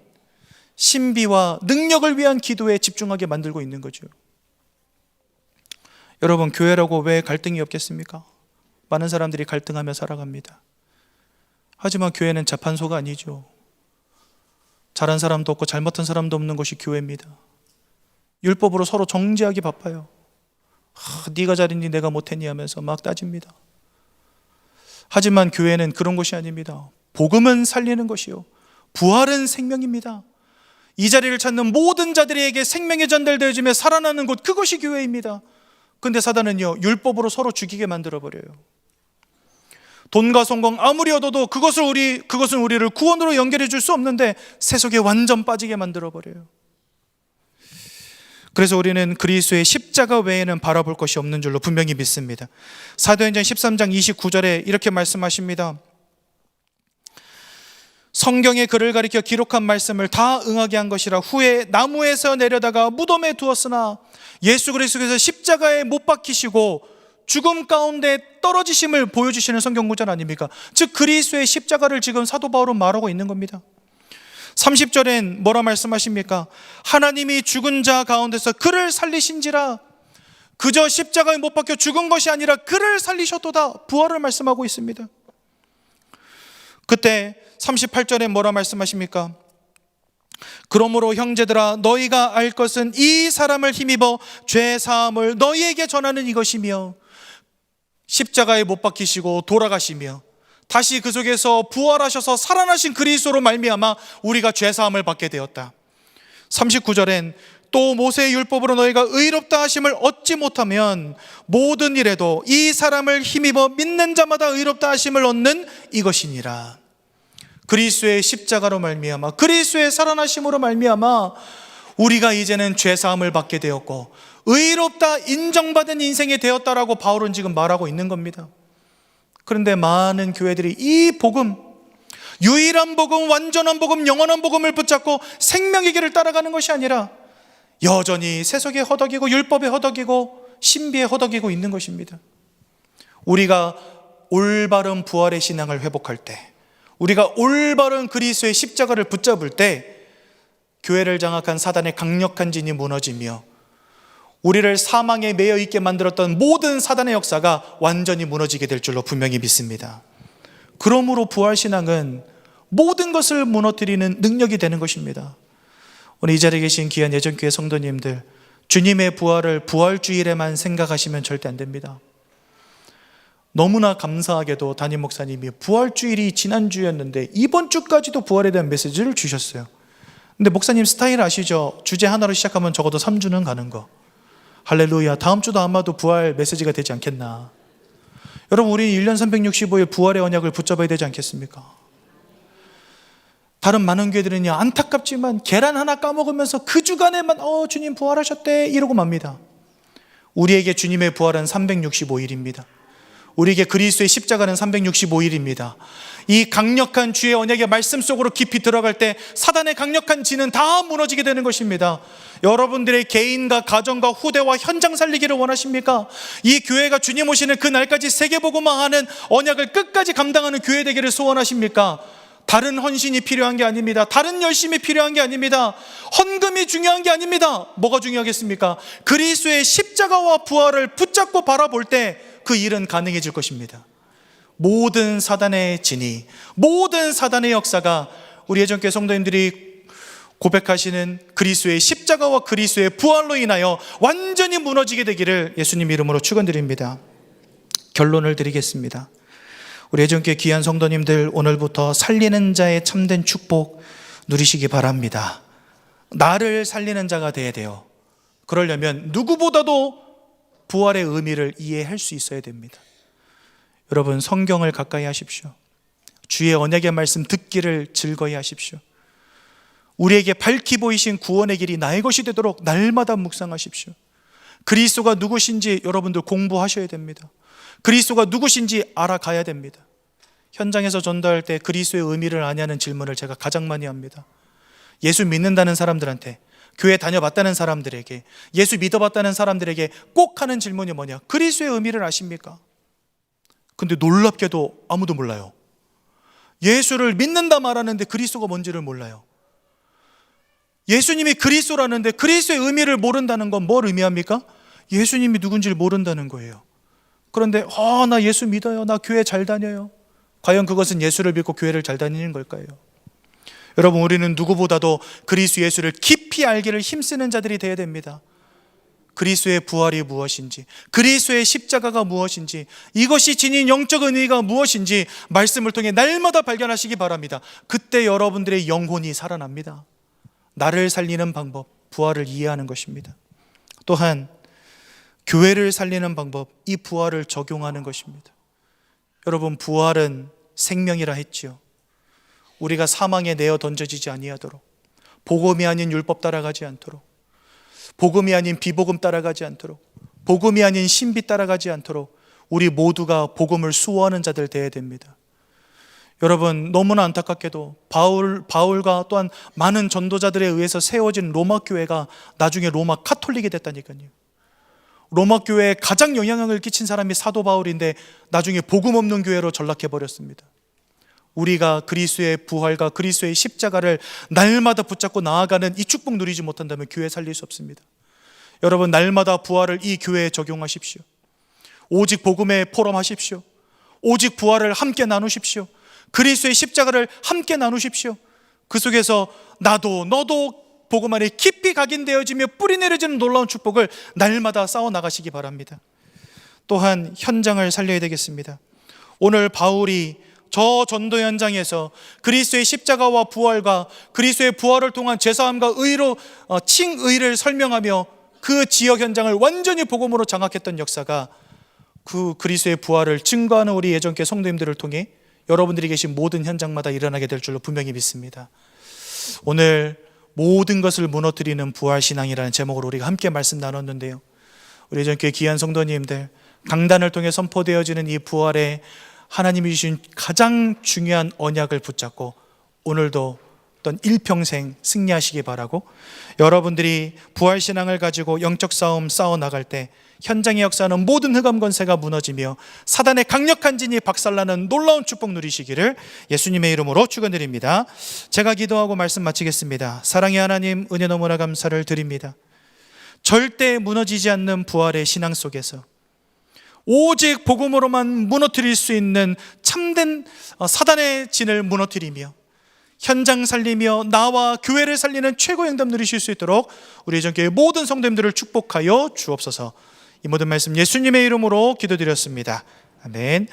신비와 능력을 위한 기도에 집중하게 만들고 있는 거죠. 여러분, 교회라고 왜 갈등이 없겠습니까? 많은 사람들이 갈등하며 살아갑니다. 하지만 교회는 재판소가 아니죠. 잘한 사람도 없고 잘못한 사람도 없는 것이 교회입니다. 율법으로 서로 정죄하기 바빠요. 네가 잘했니 내가 못했니 하면서 막 따집니다. 하지만 교회는 그런 것이 아닙니다. 복음은 살리는 것이요, 부활은 생명입니다. 이 자리를 찾는 모든 자들에게 생명이 전달되어지며 살아나는 곳, 그것이 교회입니다. 근데 사단은요, 율법으로 서로 죽이게 만들어버려요. 돈과 성공 아무리 얻어도 그것은 우리를 구원으로 연결해 줄 수 없는데 세속에 완전 빠지게 만들어버려요. 그래서 우리는 그리스도의 십자가 외에는 바라볼 것이 없는 줄로 분명히 믿습니다. 사도행전 13장 29절에 이렇게 말씀하십니다. 성경의 글을 가리켜 기록한 말씀을 다 응하게 한 것이라. 후에 나무에서 내려다가 무덤에 두었으나 예수 그리스도께서 십자가에 못 박히시고 죽음 가운데 떨어지심을 보여주시는 성경 구절 아닙니까? 즉 그리스도의 십자가를 지금 사도 바울은 말하고 있는 겁니다. 30절엔 뭐라 말씀하십니까? 하나님이 죽은 자 가운데서 그를 살리신지라. 그저 십자가에 못 박혀 죽은 것이 아니라 그를 살리셨도다. 부활을 말씀하고 있습니다. 그때 38절에 뭐라 말씀하십니까? 그러므로 형제들아, 너희가 알 것은 이 사람을 힘입어 죄 사함을 너희에게 전하는 이것이며 십자가에 못 박히시고 돌아가시며 다시 그 속에서 부활하셔서 살아나신 그리스도로 말미암아 우리가 죄 사함을 받게 되었다. 39절엔 또 모세의 율법으로 너희가 의롭다 하심을 얻지 못하면 모든 일에도 이 사람을 힘입어 믿는 자마다 의롭다 하심을 얻는 이것이니라. 그리스도의 십자가로 말미암아 그리스도의 살아나심으로 말미암아 우리가 이제는 죄 사함을 받게 되었고 의롭다 인정받은 인생이 되었다라고 바울은 지금 말하고 있는 겁니다. 그런데 많은 교회들이 이 복음, 유일한 복음, 완전한 복음, 영원한 복음을 붙잡고 생명의 길을 따라가는 것이 아니라 여전히 세속에 허덕이고 율법에 허덕이고 신비에 허덕이고 있는 것입니다. 우리가 올바른 부활의 신앙을 회복할 때, 우리가 올바른 그리스도의 십자가를 붙잡을 때 교회를 장악한 사단의 강력한 진이 무너지며 우리를 사망에 매여 있게 만들었던 모든 사단의 역사가 완전히 무너지게 될 줄로 분명히 믿습니다. 그러므로 부활신앙은 모든 것을 무너뜨리는 능력이 되는 것입니다. 오늘 이 자리에 계신 귀한 예전교회 성도님들, 주님의 부활을 부활주일에만 생각하시면 절대 안 됩니다. 너무나 감사하게도 담임 목사님이 부활주일이 지난주였는데 이번 주까지도 부활에 대한 메시지를 주셨어요. 근데 목사님 스타일 아시죠? 주제 하나로 시작하면 적어도 3주는 가는 거. 할렐루야. 다음 주도 아마도 부활 메시지가 되지 않겠나. 여러분, 우리 1년 365일 부활의 언약을 붙잡아야 되지 않겠습니까? 다른 많은 교회들은요, 안타깝지만 계란 하나 까먹으면서 그 주간에만 주님 부활하셨대 이러고 맙니다. 우리에게 주님의 부활은 365일입니다. 우리에게 그리스도의 십자가는 365일입니다. 이 강력한 주의 언약의 말씀 속으로 깊이 들어갈 때 사단의 강력한 진은 다 무너지게 되는 것입니다. 여러분들의 개인과 가정과 후대와 현장 살리기를 원하십니까? 이 교회가 주님 오시는 그 날까지 세계복음화하는 언약을 끝까지 감당하는 교회 되기를 소원하십니까? 다른 헌신이 필요한 게 아닙니다. 다른 열심이 필요한 게 아닙니다. 헌금이 중요한 게 아닙니다. 뭐가 중요하겠습니까? 그리스도의 십자가와 부활을 붙잡고 바라볼 때 그 일은 가능해질 것입니다. 모든 사단의 진이, 모든 사단의 역사가 우리 예전교회 성도님들이 고백하시는 그리스도의 십자가와 그리스도의 부활로 인하여 완전히 무너지게 되기를 예수님 이름으로 축원드립니다. 결론을 드리겠습니다. 우리 예전교회 귀한 성도님들, 오늘부터 살리는 자의 참된 축복 누리시기 바랍니다. 나를 살리는 자가 되어야 돼요. 그러려면 누구보다도 부활의 의미를 이해할 수 있어야 됩니다. 여러분, 성경을 가까이 하십시오. 주의 언약의 말씀 듣기를 즐거이 하십시오. 우리에게 밝히 보이신 구원의 길이 나의 것이 되도록 날마다 묵상하십시오. 그리스도가 누구신지 여러분들 공부하셔야 됩니다. 그리스도가 누구신지 알아가야 됩니다. 현장에서 전도할 때 그리스도의 의미를 아냐는 질문을 제가 가장 많이 합니다. 예수 믿는다는 사람들한테, 교회 다녀봤다는 사람들에게, 예수 믿어봤다는 사람들에게 꼭 하는 질문이 뭐냐? 그리스도의 의미를 아십니까? 근데 놀랍게도 아무도 몰라요. 예수를 믿는다 말하는데 그리스도가 뭔지를 몰라요. 예수님이 그리스도라는데 그리스도의 의미를 모른다는 건 뭘 의미합니까? 예수님이 누군지를 모른다는 거예요. 그런데 나 예수 믿어요, 나 교회 잘 다녀요. 과연 그것은 예수를 믿고 교회를 잘 다니는 걸까요? 여러분, 우리는 누구보다도 그리스도 예수를 깊이 알기를 힘쓰는 자들이 되어야 됩니다. 그리스도의 부활이 무엇인지, 그리스도의 십자가가 무엇인지, 이것이 지닌 영적 의미가 무엇인지 말씀을 통해 날마다 발견하시기 바랍니다. 그때 여러분들의 영혼이 살아납니다. 나를 살리는 방법, 부활을 이해하는 것입니다. 또한 교회를 살리는 방법, 이 부활을 적용하는 것입니다. 여러분, 부활은 생명이라 했지요. 우리가 사망에 내어 던져지지 아니하도록, 복음이 아닌 율법 따라가지 않도록, 복음이 아닌 비복음 따라가지 않도록, 복음이 아닌 신비 따라가지 않도록 우리 모두가 복음을 수호하는 자들 되어야 됩니다. 여러분, 너무나 안타깝게도 바울과 또한 많은 전도자들에 의해서 세워진 로마 교회가 나중에 로마 카톨릭이 됐다니까요. 로마 교회에 가장 영향을 끼친 사람이 사도 바울인데 나중에 복음 없는 교회로 전락해 버렸습니다. 우리가 그리스도의 부활과 그리스도의 십자가를 날마다 붙잡고 나아가는 이 축복 누리지 못한다면 교회 살릴 수 없습니다. 여러분, 날마다 부활을 이 교회에 적용하십시오. 오직 복음에 포럼하십시오. 오직 부활을 함께 나누십시오. 그리스도의 십자가를 함께 나누십시오. 그 속에서 나도 너도 복음 안에 깊이 각인되어지며 뿌리 내려지는 놀라운 축복을 날마다 쌓아 나가시기 바랍니다. 또한 현장을 살려야 되겠습니다. 오늘 바울이 저 전도 현장에서 그리스도의 십자가와 부활과 그리스도의 부활을 통한 죄사함과 의로 칭의를 설명하며 그 지역 현장을 완전히 복음으로 장악했던 역사가 그 그리스도의 부활을 증거하는 우리 예전교회 성도님들을 통해 여러분들이 계신 모든 현장마다 일어나게 될 줄로 분명히 믿습니다. 오늘 모든 것을 무너뜨리는 부활신앙이라는 제목으로 우리가 함께 말씀 나눴는데요, 우리 예전교회 귀한 성도님들, 강단을 통해 선포되어지는 이 부활의 하나님이 주신 가장 중요한 언약을 붙잡고 오늘도 어떤 일평생 승리하시기 바라고, 여러분들이 부활신앙을 가지고 영적 싸움 싸워나갈 때 현장의 역사는 모든 흑암 권세가 무너지며 사단의 강력한 진이 박살나는 놀라운 축복 누리시기를 예수님의 이름으로 축원드립니다. 제가 기도하고 말씀 마치겠습니다. 사랑의 하나님, 은혜 너무나 감사를 드립니다. 절대 무너지지 않는 부활의 신앙 속에서 오직 복음으로만 무너뜨릴 수 있는 참된 사단의 진을 무너뜨리며 현장 살리며 나와 교회를 살리는 최고의 응답 누리실 수 있도록 우리 전교회 모든 성도님들을 축복하여 주옵소서. 이 모든 말씀 예수님의 이름으로 기도드렸습니다. 아멘.